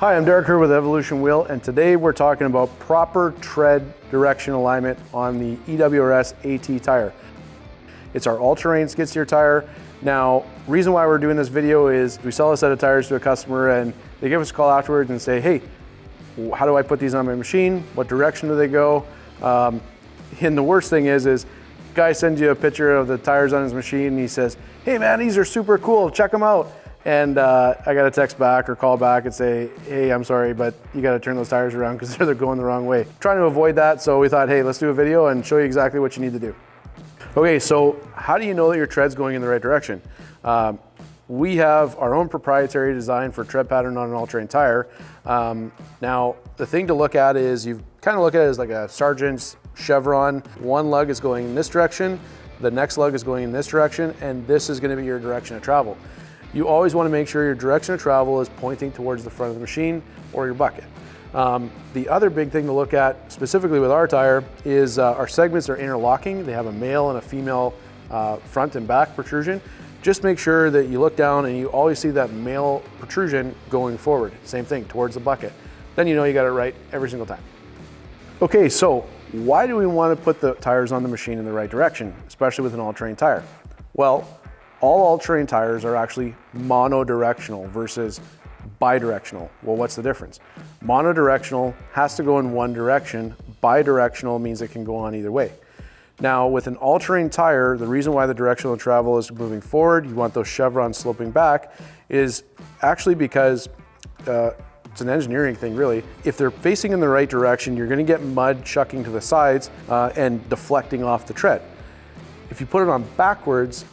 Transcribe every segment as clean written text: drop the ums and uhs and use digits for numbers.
Hi, I'm Derek Herr with Evolution Wheel, and today we're talking about proper tread direction alignment on the EWRS AT tire. It's our all-terrain skid steer tire. Now, reason why we're doing this video is we sell a set of tires to a customer and they give us a call afterwards and say, hey, how do I put these on my machine? What direction do they go? And the worst thing is guy sends you a picture of the tires on his machine and he says, hey man, these are super cool, check them out. And I got to text back or call back and say, hey, I'm sorry, but you got to turn those tires around because they're going the wrong way. Trying to avoid that, so we thought, hey, let's do a video and show you exactly what you need to do. Okay, so how do you know that your tread's going in the right direction? We have our own proprietary design for tread pattern on an all-terrain tire. Now, the thing to look at is you kind of look at it as like a sergeant's chevron. One lug is going in this direction, the next lug is going in this direction, and this is going to be your direction of travel. You always want to make sure your direction of travel is pointing towards the front of the machine or your bucket. The other big thing to look at, specifically with our tire, is our segments are interlocking. They have a male and a female front and back protrusion. Just make sure that you look down and you always see that male protrusion going forward. Same thing, towards the bucket. Then you know you got it right every single time. Okay, so why do we want to put the tires on the machine in the right direction, especially with an all-terrain tire? Well, all-terrain tires are actually monodirectional versus bidirectional. Well, what's the difference? Monodirectional has to go in one direction. Bidirectional means it can go on either way. Now, with an all-terrain tire, the reason why the directional travel is moving forward, you want those chevrons sloping back, is actually because it's an engineering thing, really. If they're facing in the right direction, you're going to get mud chucking to the sides and deflecting off the tread. If you put it on backwards,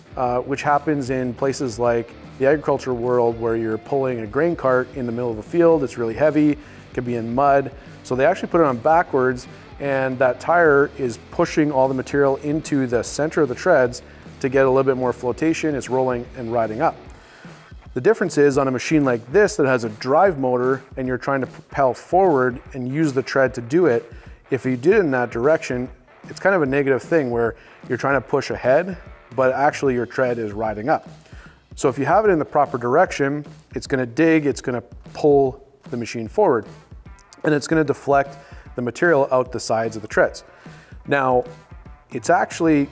which happens in places like the agriculture world where you're pulling a grain cart in the middle of a field, it's really heavy, it could be in mud. So they actually put it on backwards, and that tire is pushing all the material into the center of the treads to get a little bit more flotation. It's rolling and riding up. The difference is on a machine like this that has a drive motor and you're trying to propel forward and use the tread to do it, if you did it in that direction, it's kind of a negative thing where you're trying to push ahead, but actually your tread is riding up. So if you have it in the proper direction, it's going to dig, it's going to pull the machine forward, and it's going to deflect the material out the sides of the treads. Now, it's actually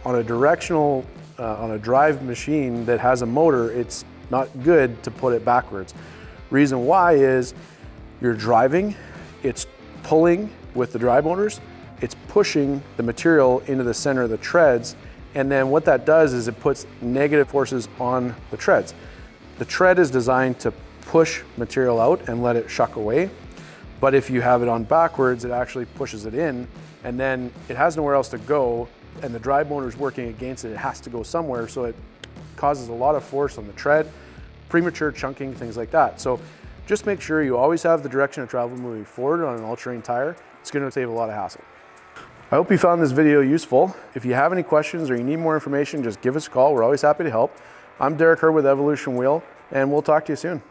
on a directional, on a drive machine that has a motor, it's not good to put it backwards. Reason why is you're driving, it's pulling with the drive motors, it's pushing the material into the center of the treads, and then what that does is it puts negative forces on the treads. The tread is designed to push material out and let it shuck away, but if you have it on backwards, it actually pushes it in, and then it has nowhere else to go, and the drive motor is working against it. It has to go somewhere, so it causes a lot of force on the tread, premature chunking, things like that. So just make sure you always have the direction of travel moving forward on an all-terrain tire. It's going to save a lot of hassle. I hope you found this video useful. If you have any questions or you need more information, just give us a call. We're always happy to help. I'm Derek Herr with Evolution Wheel, and we'll talk to you soon.